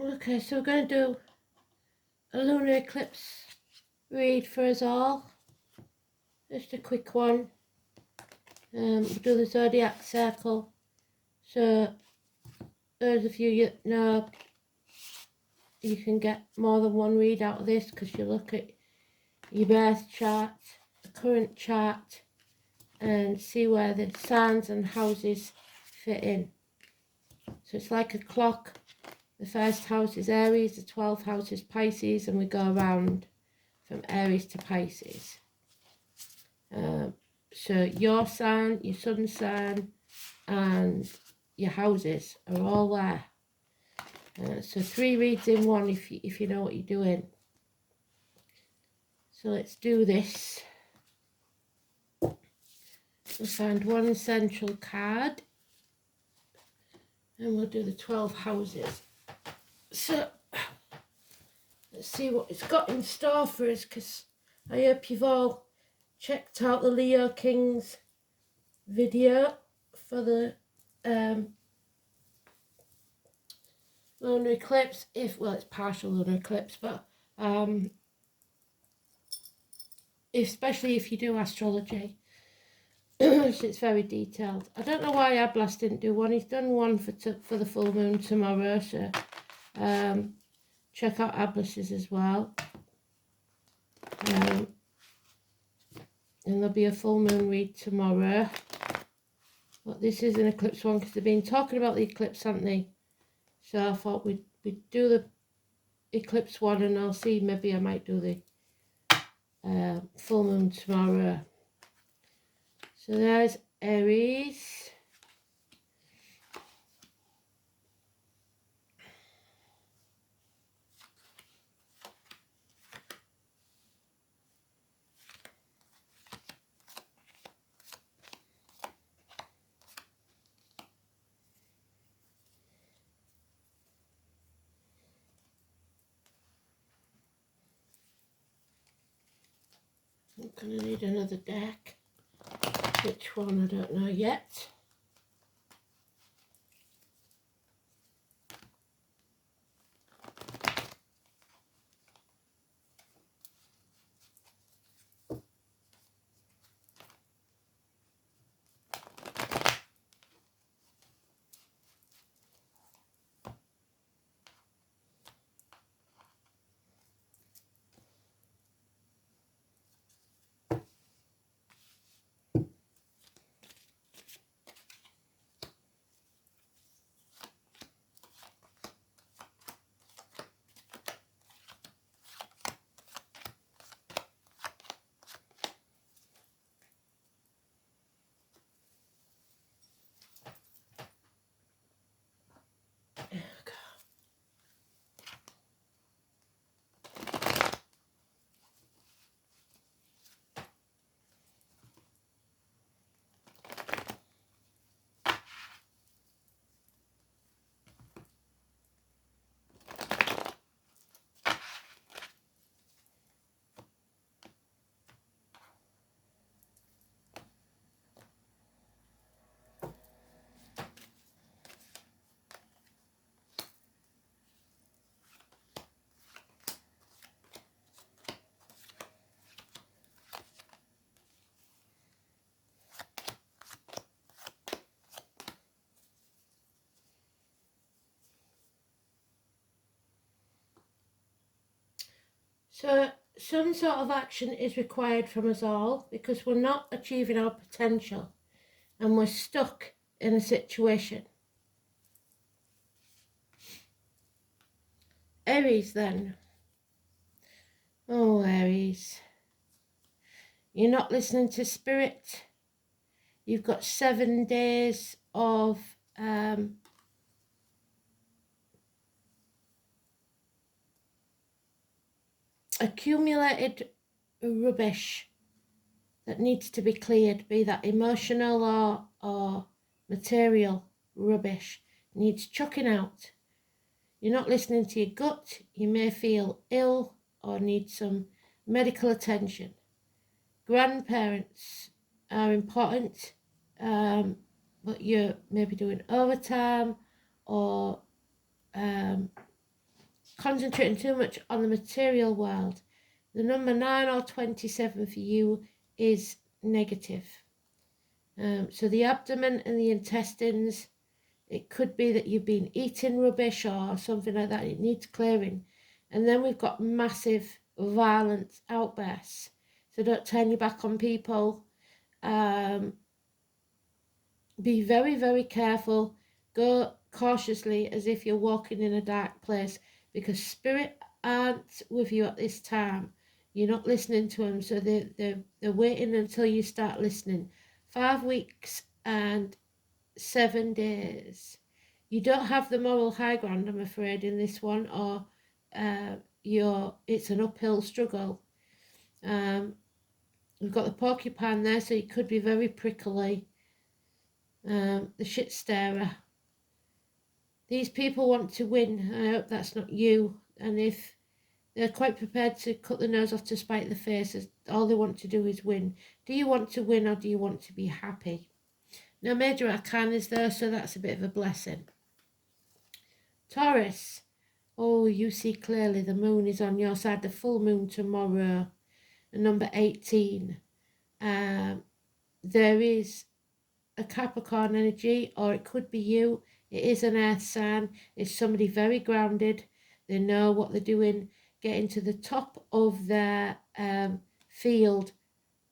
Okay, so we're going to do a lunar eclipse read for us all. Just a quick one. We'll do the Zodiac circle. So those of you that know, you can get more than one read out of this because you look at your birth chart, the current chart, and see where the signs and houses fit in. So it's like a clock. The first house is Aries, the 12th house is Pisces, and we go around from Aries to Pisces. So your sign, your sun sign, and your houses are all there. So 3 reads in one if you know what you're doing. So let's do this. We'll find one essential card, and we'll do the 12 houses. So let's see what it's got in store for us, because I hope you've all checked out the Leo Kings video for the lunar eclipse. Well, it's partial lunar eclipse, but especially if you do astrology, it's very detailed. I don't know why Ablas didn't do one. He's done one for the full moon tomorrow, so check out Ablas's as well. And there'll be a full moon read tomorrow. But this is an eclipse one because they've been talking about the eclipse, haven't they? So I thought we'd do the eclipse one, and I'll see, maybe I might do the full moon tomorrow. So there's Aries. I'm going to need another deck. Which one, I don't know yet. So some sort of action is required from us all because we're not achieving our potential and we're stuck in a situation. Aries then. Oh, Aries. You're not listening to spirit. You've got 7 days of accumulated rubbish that needs to be cleared, be that emotional or material rubbish, needs chucking out. You're not listening to your gut. You may feel ill or need some medical attention. Grandparents are important, but you're maybe doing overtime or concentrating too much on the material world. The number 9 or 27 for you is negative. So the abdomen and the intestines, it could be that you've been eating rubbish or something like that. It needs clearing. And then we've got massive violent outbursts. So don't turn your back on people. Be very, very careful. Go cautiously as if you're walking in a dark place, because spirit aren't with you at this time. You're not listening to them, so they're waiting until you start listening. 5 weeks and 7 days. You don't have the moral high ground, I'm afraid, in this one, or it's an uphill struggle. We've got the porcupine there, so it could be very prickly. The shit starer. These people want to win. I hope that's not you. And if they're quite prepared to cut the nose off to spite the face, all they want to do is win. Do you want to win, or do you want to be happy? Now, Major Arcana is there, so that's a bit of a blessing. Taurus. Oh, you see clearly the moon is on your side. The full moon tomorrow. Number 18. There is a Capricorn energy, or it could be you. It is an earth sign. It's somebody very grounded. They know what they're doing, getting to the top of their field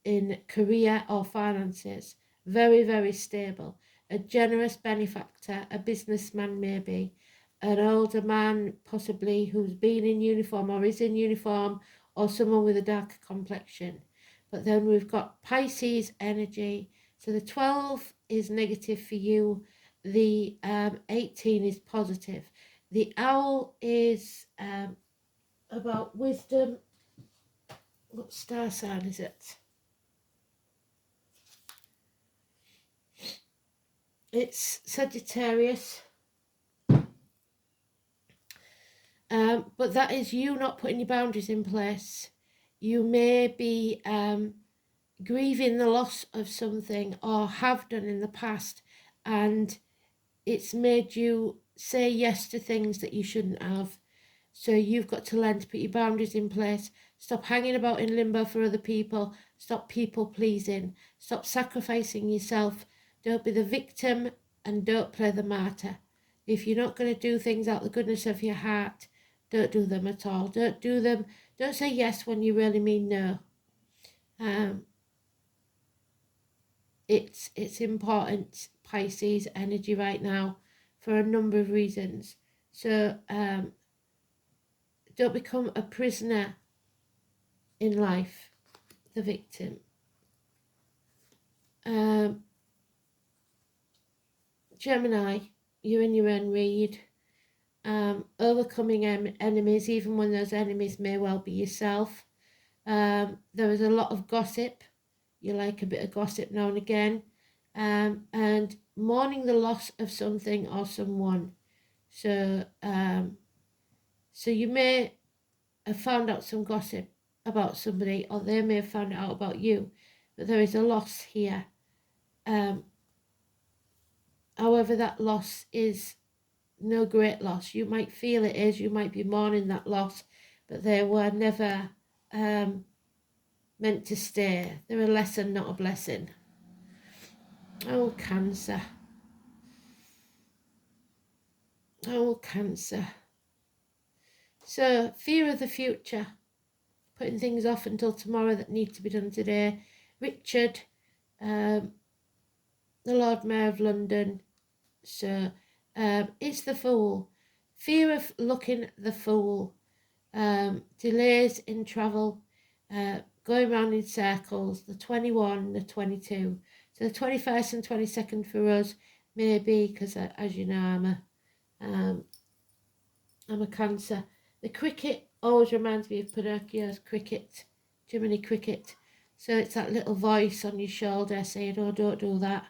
in career or finances. Very, very stable. A generous benefactor, a businessman maybe, an older man possibly who's been in uniform or is in uniform, or someone with a darker complexion. But then we've got Pisces energy. So the 12 is negative for you. The 18 is positive. The owl is about wisdom. What star sign is it? It's Sagittarius. But that is you not putting your boundaries in place. You may be grieving the loss of something, or have done in the past, and it's made you say yes to things that you shouldn't have. So you've got to learn to put your boundaries in place. Stop hanging about in limbo for other people. Stop people pleasing. Stop sacrificing yourself. Don't be the victim, and don't play the martyr. If you're not going to do things out of the goodness of your heart, don't do them at all. Don't do them. Don't say yes when you really mean no. It's important, Pisces energy right now, for a number of reasons. So don't become a prisoner in life, the victim. Gemini, you're in your own read. Overcoming enemies, even when those enemies may well be yourself. There is a lot of gossip. You like a bit of gossip now and again. And mourning the loss of something or someone. So you may have found out some gossip about somebody, or they may have found out about you, but there is a loss here. However, that loss is no great loss. You might feel it is, you might be mourning that loss, but they were never meant to stay. They're a lesson, not a blessing. Oh, Cancer. Oh, Cancer. So, fear of the future. Putting things off until tomorrow that need to be done today. Richard, the Lord Mayor of London. So, it's the Fool. Fear of looking the fool. Delays in travel. Going round in circles. The 21, the 22. So the 21st and 22nd for us, maybe, because as you know, I'm a Cancer. The cricket always reminds me of Pinocchio's cricket, Jiminy Cricket. So it's that little voice on your shoulder saying, oh, don't do that.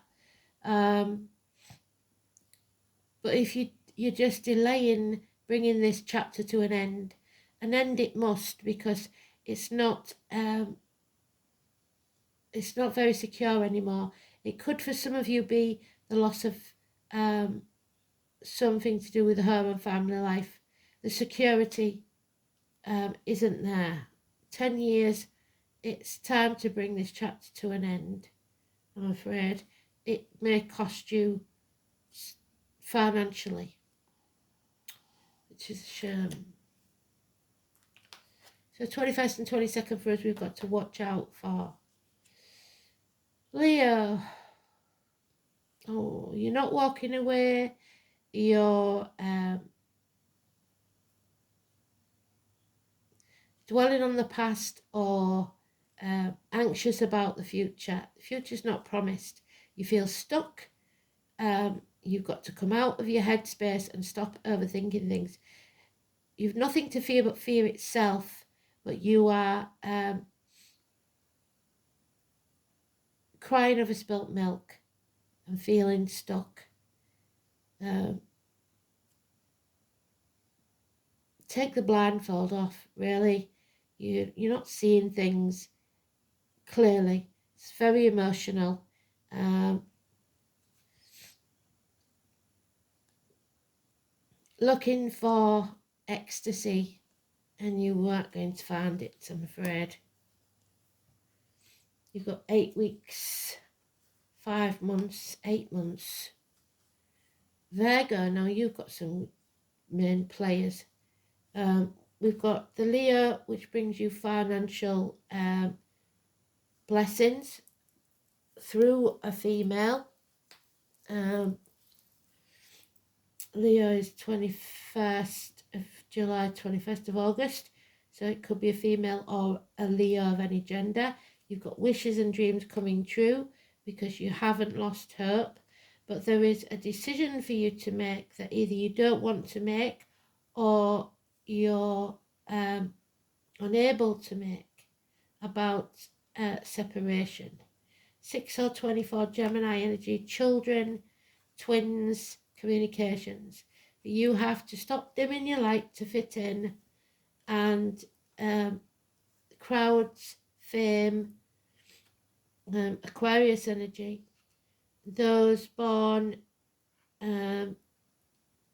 But if you're just delaying bringing this chapter to an end it must, because it's not very secure anymore. It could, for some of you, be the loss of something to do with the home and family life. the security isn't there. 10 years, it's time to bring this chapter to an end, I'm afraid. It may cost you financially, which is a shame. So 21st and 22nd for us, we've got to watch out for. Leo. Oh, you're not walking away. You're dwelling on the past or anxious about the future. The future's not promised. You feel stuck. You've got to come out of your headspace and stop overthinking things. You've nothing to fear but fear itself, but you are crying over spilt milk and feeling stuck. Take the blindfold off, really. You're not seeing things clearly. It's very emotional. Looking for ecstasy, and you weren't going to find it, I'm afraid. You've got 8 weeks, 5 months, 8 months. Virgo, now you've got some main players. We've got the Leo, which brings you financial blessings through a female. Leo is 21st of July, 21st of August. So it could be a female or a Leo of any gender. You've got wishes and dreams coming true because you haven't lost hope. But there is a decision for you to make that either you don't want to make or you're unable to make about separation. 6 or 24 Gemini energy, children, twins, communications. You have to stop dimming your light to fit in, and crowds, fame, Aquarius energy. Those born on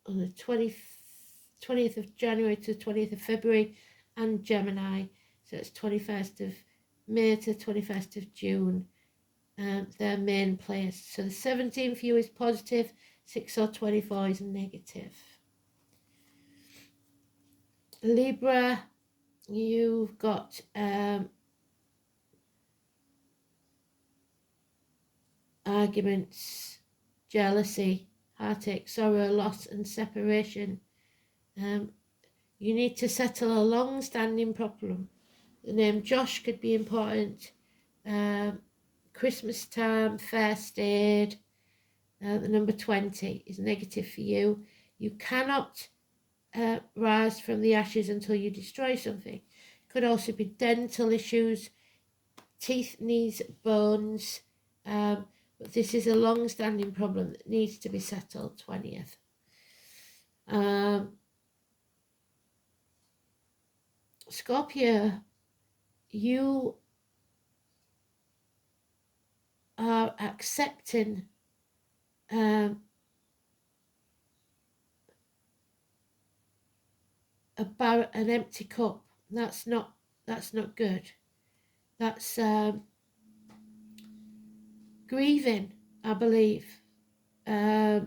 the 20th of January to 20th of February, and Gemini, so it's 21st of May to 21st of June. Their main players. So the 17th for you is positive, 6 or 24 is negative. Libra, you've got arguments, jealousy, heartache, sorrow, loss and separation. You need to settle a long-standing problem. The name Josh could be important. Christmas time, first aid. The number 20 is negative for you. You cannot rise from the ashes until you destroy something. Could also be dental issues, teeth, knees, bones. But this is a long-standing problem that needs to be settled. 20th. Scorpio, you are accepting an empty cup. That's not good. That's grieving, I believe. You're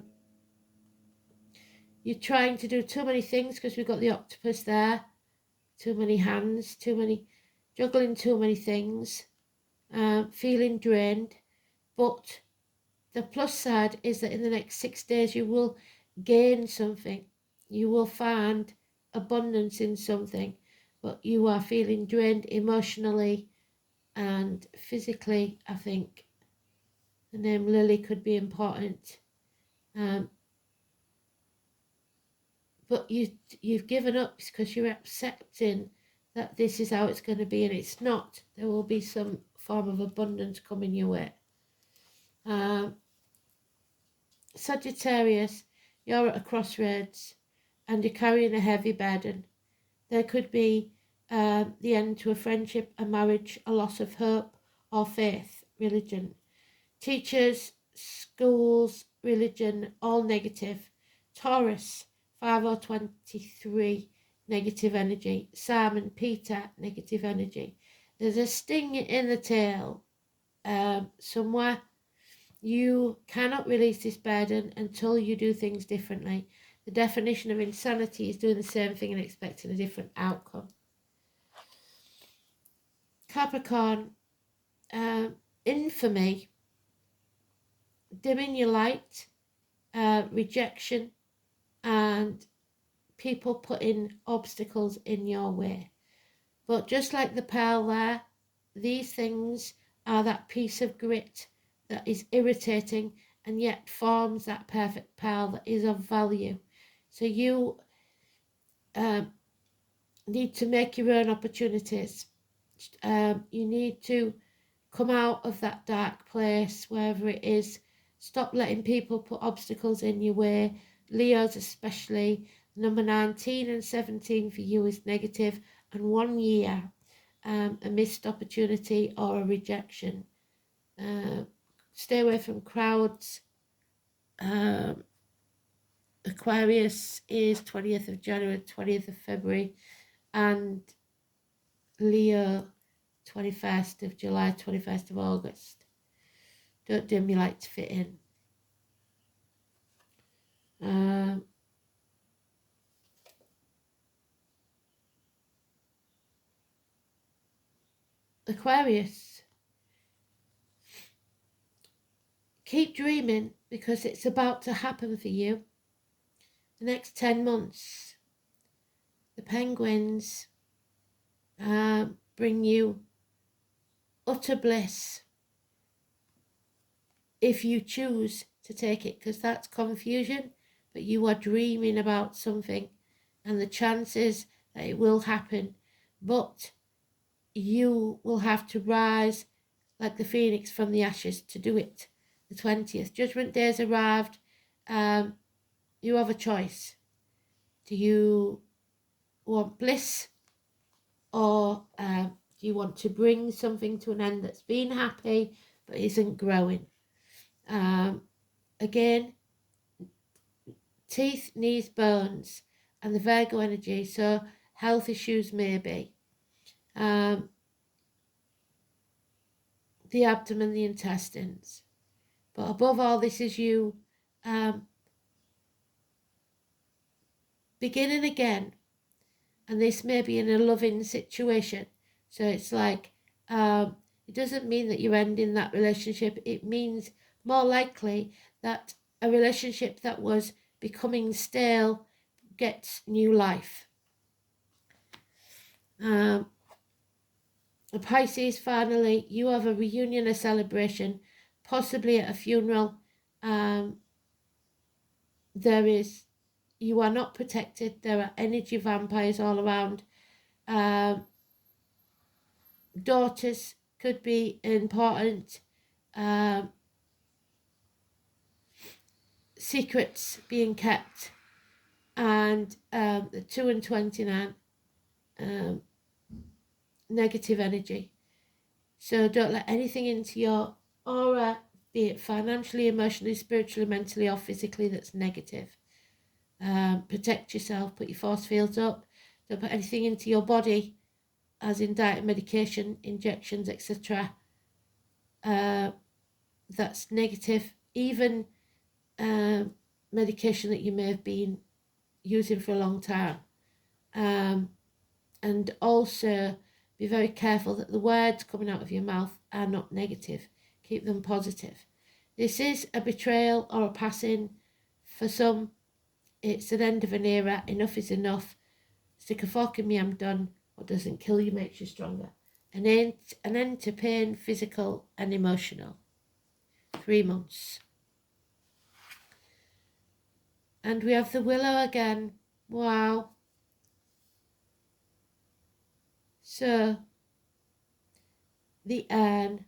trying to do too many things because we've got the octopus there. Too many hands, juggling too many things, feeling drained. But the plus side is that in the next 6 days you will gain something. You will find abundance in something, but you are feeling drained emotionally and physically. I think the name Lily could be important. But you've given up because you're accepting that this is how it's going to be, and it's not. There will be some form of abundance coming your way. Sagittarius, you're at a crossroads and you're carrying a heavy burden. There could be the end to a friendship, a marriage, a loss of hope or faith, religion. Teachers, schools, religion, all negative. Taurus, 5 or 23, negative energy. Sam and Peter, negative energy. There's a sting in the tail somewhere. You cannot release this burden until you do things differently. The definition of insanity is doing the same thing and expecting a different outcome. Capricorn, infamy, dimming your light, rejection, and people putting obstacles in your way. But just like the pearl there, these things are that piece of grit that is irritating and yet forms that perfect pearl that is of value. So you need to make your own opportunities. You need to come out of that dark place, wherever it is. Stop letting people put obstacles in your way. Leos especially. Number 19 and 17 for you is negative, and 1 year, a missed opportunity or a rejection. Stay away from crowds. Aquarius is 20th of January, 20th of February, and Leo 21st of July, 21st of August. Don't dim your light to fit in. Aquarius, keep dreaming because it's about to happen for you. The next 10 months, the penguins bring you utter bliss if you choose to take it, because that's confusion, but you are dreaming about something and the chances that it will happen, but you will have to rise like the phoenix from the ashes to do it. The 20th, Judgment Day has arrived. You have a choice. Do you want bliss, or do you want to bring something to an end that's been happy but isn't growing? Again, teeth, knees, bones, and the Virgo energy, so health issues maybe. The abdomen, the intestines. But above all, this is you beginning again. And this may be in a loving situation. So it's like, it doesn't mean that you're ending that relationship. It means more likely that a relationship that was becoming stale gets new life. The Pisces, finally, you have a reunion, a celebration, possibly at a funeral. You are not protected. There are energy vampires all around. Daughters could be important. Secrets being kept. And the 2 and 29, negative energy. So don't let anything into your aura, be it financially, emotionally, spiritually, mentally, or physically, that's negative. Protect yourself, put your force fields up. Don't put anything into your body, as in diet, medication, injections, etc. That's negative. Even medication that you may have been using for a long time. And also be very careful that the words coming out of your mouth are not negative. Keep them positive. This is a betrayal or a passing. For some, it's an end of an era. Enough is enough. Stick a fork in me, I'm done. What doesn't kill you makes you stronger. An end to pain, physical and emotional. 3 months. And we have the willow again. Wow. So, the urn.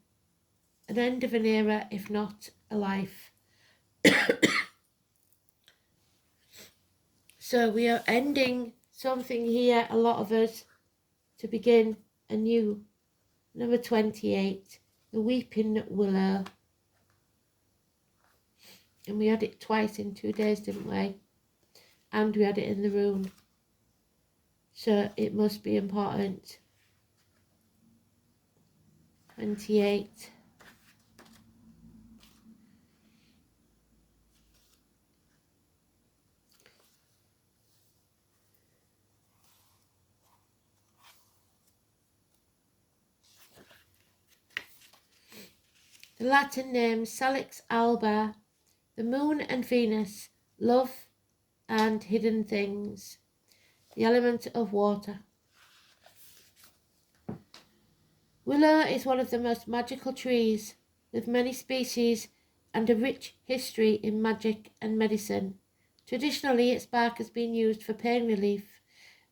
An end of an era, if not a life. So we are ending something here, a lot of us, to begin anew. Number 28, the weeping willow. And we had it twice in 2 days, didn't we? And we had it in the room. so it must be important. 28. The Latin names Salix alba, the moon and Venus, love and hidden things, the element of water. Willow is one of the most magical trees, with many species and a rich history in magic and medicine. Traditionally, its bark has been used for pain relief,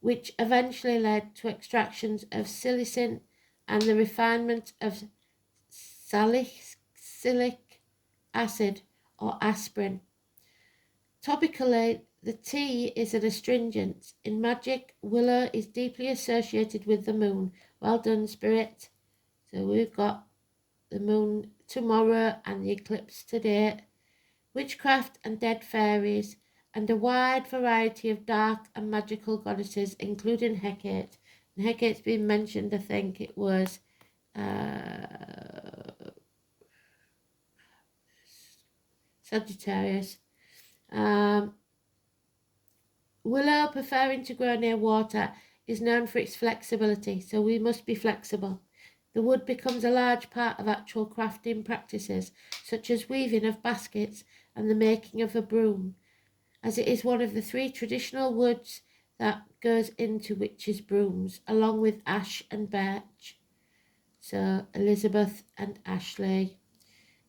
which eventually led to extractions of salicin and the refinement of salicylic acid or aspirin. Topically, the tea is an astringent. In magic, willow is deeply associated with the moon. Well done, Spirit. So we've got the moon tomorrow and the eclipse today. Witchcraft and dead fairies, and a wide variety of dark and magical goddesses, including Hecate. And Hecate's been mentioned, I think it was Sagittarius. Willow, preferring to grow near water, is known for its flexibility, so we must be flexible. The wood becomes a large part of actual crafting practices, such as weaving of baskets and the making of a broom, as it is one of the 3 traditional woods that goes into witches' brooms, along with ash and birch. So Elizabeth and Ashley.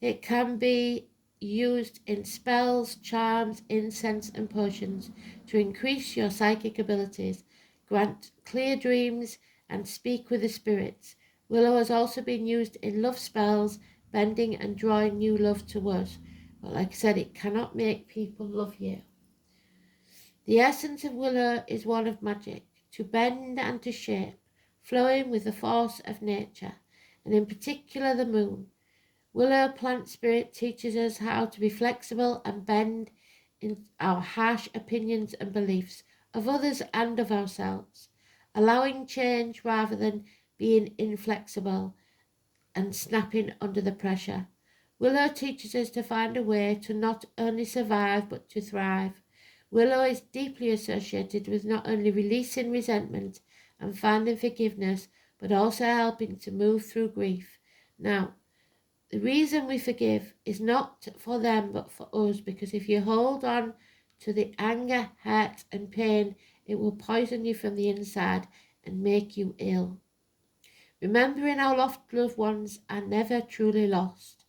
It can be used in spells, charms, incense and potions to increase your psychic abilities, grant clear dreams and speak with the spirits. Willow has also been used in love spells, bending and drawing new love to us. But like I said, it cannot make people love you. The essence of willow is one of magic, to bend and to shape, flowing with the force of nature, and in particular the moon. Willow plant spirit teaches us how to be flexible and bend in our harsh opinions and beliefs of others and of ourselves, allowing change rather than being inflexible and snapping under the pressure. Willow teaches us to find a way to not only survive but to thrive. Willow is deeply associated with not only releasing resentment and finding forgiveness, but also helping to move through grief. Now, the reason we forgive is not for them but for us, because if you hold on to the anger, hurt and pain, it will poison you from the inside and make you ill. Remembering our lost loved ones are never truly lost.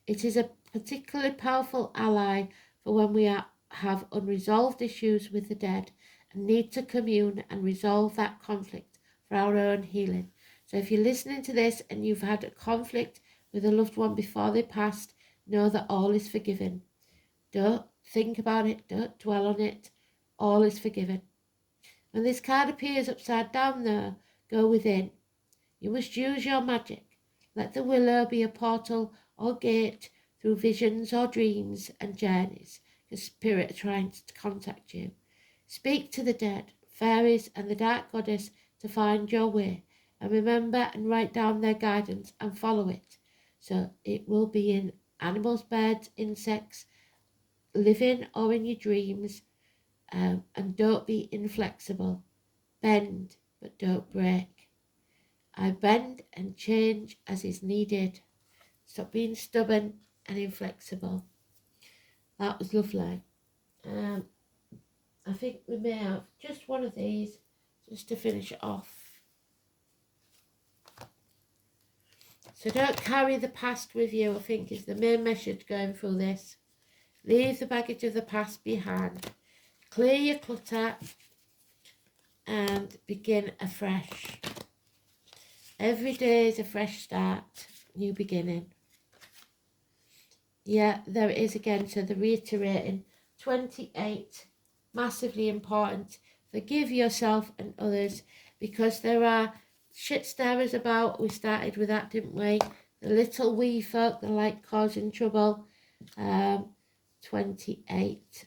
It is a particularly powerful ally for when we have unresolved issues with the dead and need to commune and resolve that conflict for our own healing. So if you're listening to this and you've had a conflict with a loved one before they passed, know that all is forgiven. Don't think about it, don't dwell on it, all is forgiven. When this card appears upside down though, go within. You must use your magic. Let the willow be a portal or gate through visions or dreams and journeys, because spirit are trying to contact you. Speak to the dead, fairies and the dark goddess to find your way, and remember and write down their guidance and follow it. So it will be in animals, birds, insects, living or in your dreams, and don't be inflexible. Bend, but don't break. I bend and change as is needed. Stop being stubborn and inflexible. That was lovely. I think we may have just one of these just to finish it off. So don't carry the past with you, I think is the main message going through this. Leave the baggage of the past behind. Clear your clutter and begin afresh. Every day is a fresh start, new beginning. Yeah, there it is again. So the reiterating, 28, massively important. Forgive yourself and others, because there are shit stirrers about. We started with that, didn't we? The little wee folk that like causing trouble. 28.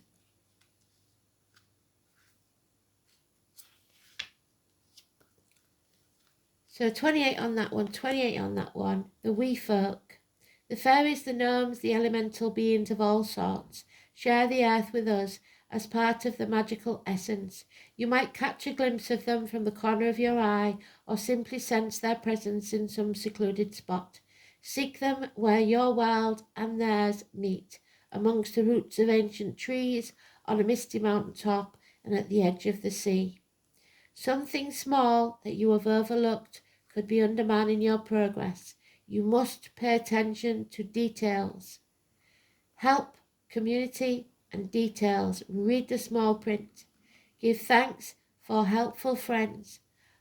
So 28 on that one, 28 on that one. The wee folk. The fairies, the gnomes, the elemental beings of all sorts share the earth with us as part of the magical essence. You might catch a glimpse of them from the corner of your eye or simply sense their presence in some secluded spot. Seek them where your world and theirs meet, amongst the roots of ancient trees, on a misty mountain top, and at the edge of the sea. Something small that you have overlooked could be undermining your progress. You must pay attention to details. Help, community, and details. Read the small print. Give thanks for helpful friends.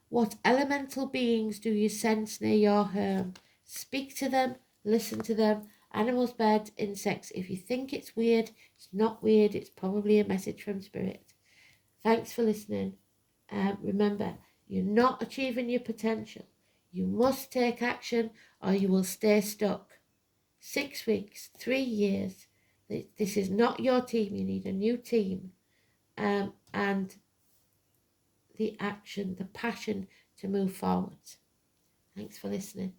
What elemental beings do you sense near your home? Speak to them, listen to them. Animals, birds, insects. If you think it's weird, it's not weird. It's probably a message from spirit. Thanks for listening. Remember, you're not achieving your potential. You must take action or you will stay stuck. 6 weeks, 3 years. This is not your team. You need a new team. And the action, the passion to move forward. Thanks for listening.